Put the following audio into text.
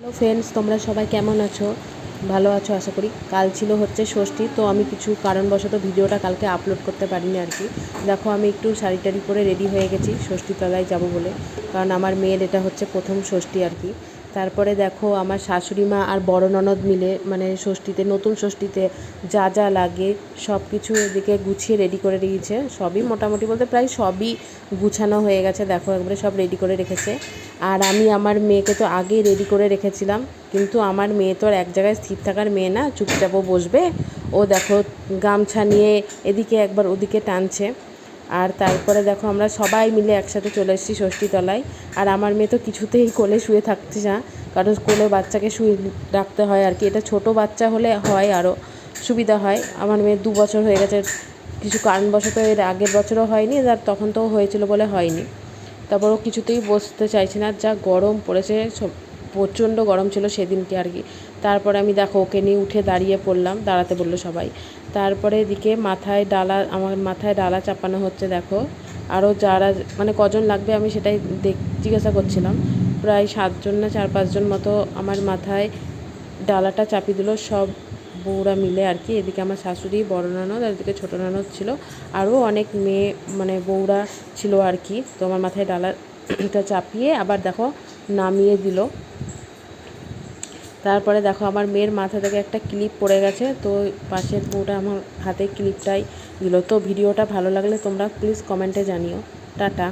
Hello friends, তোমরা সবাই কেমন আছো? ভালো আছো আশা করি। কাল ছিল হচ্ছে ষষ্ঠী, তো আমি কিছু কারণবশত ভিডিওটা কালকে আপলোড করতে পারিনি আর কি। দেখো আমি একটু শাড়ি টাড়ি পরে রেডি হয়ে গেছি ষষ্ঠী তলায় যাব বলে, কারণ আমার মেয়ের এটা হচ্ছে প্রথম ষষ্ঠী আর কি। তারপরে দেখো আমার শাশুড়ি মা আর বড় ননদ মিলে মানে ষষ্ঠীতে, নতুন ষষ্ঠীতে যা যা লাগে সব কিছু এদিকে গুছিয়ে রেডি করে দিয়েছে। সবই মোটামুটি বলতে প্রায় সবই গুছানো হয়ে গেছে, দেখো একবারে সব রেডি করে রেখেছে। আর আমি আমার মেয়েকে তো আগেই রেডি করে রেখেছিলাম, কিন্তু আমার মেয়ে তো আর এক জায়গায় স্থির থাকার মেয়ে না, চুপচাপও বসবে। ও দেখো গামছা নিয়ে এদিকে একবার ওদিকে টানছে। আর তারপরে দেখো আমরা সবাই মিলে একসাথে চলে এসেছি ষষ্ঠীতলায়। আর আমার মেয়ে তো কিছুতেই কোলে শুয়ে থাকছে না, কারণ কোলে বাচ্চাকে শুয়ে রাখতে হয় আর কি। এটা ছোট বাচ্চা হলে হয় আরও সুবিধা হয়। আমার মেয়ে 2 বছর হয়ে গেছে, কিছু কারণবশত এর আগের বছরও হয়নি, আর তখন তো হয়েছিল বলে হয়নি। তারপরও কিছুতেই বসতে চাইছে না, যা গরম পড়েছে, সব প্রচণ্ড গরম ছিল সেদিনকে আর কি। তারপরে আমি দেখো ওকে নিয়ে উঠে দাঁড়িয়ে পড়লাম, দাঁড়াতে বললো সবাই। তারপরে এদিকে আমার মাথায় ডালা চাপানো হচ্ছে দেখো। আরও যারা মানে কজন লাগবে আমি সেটাই জিজ্ঞাসা করছিলাম। প্রায় 7জন না 4-5জন মতো আমার মাথায় ডালাটা চাপিয়ে দিল, সব বউরা মিলে আর কি। এদিকে আমার শাশুড়ি, বড় ননদ, আর এদিকে ছোটো ননদ ছিল, আরও অনেক মেয়ে মানে বউরা ছিল আর কি। তো আমার মাথায় ডালাটা চাপিয়ে আবার দেখো নামিয়ে দিল। তারপরে দেখো আমার মেয়ের মাথা থেকে একটা ক্লিপ পড়ে গেছে, তো পাশের বউটা আমার হাতে ক্লিপটাই দিল। তো ভিডিওটা ভালো লাগলে তোমরা প্লিজ কমেন্টে জানিও। টাটা।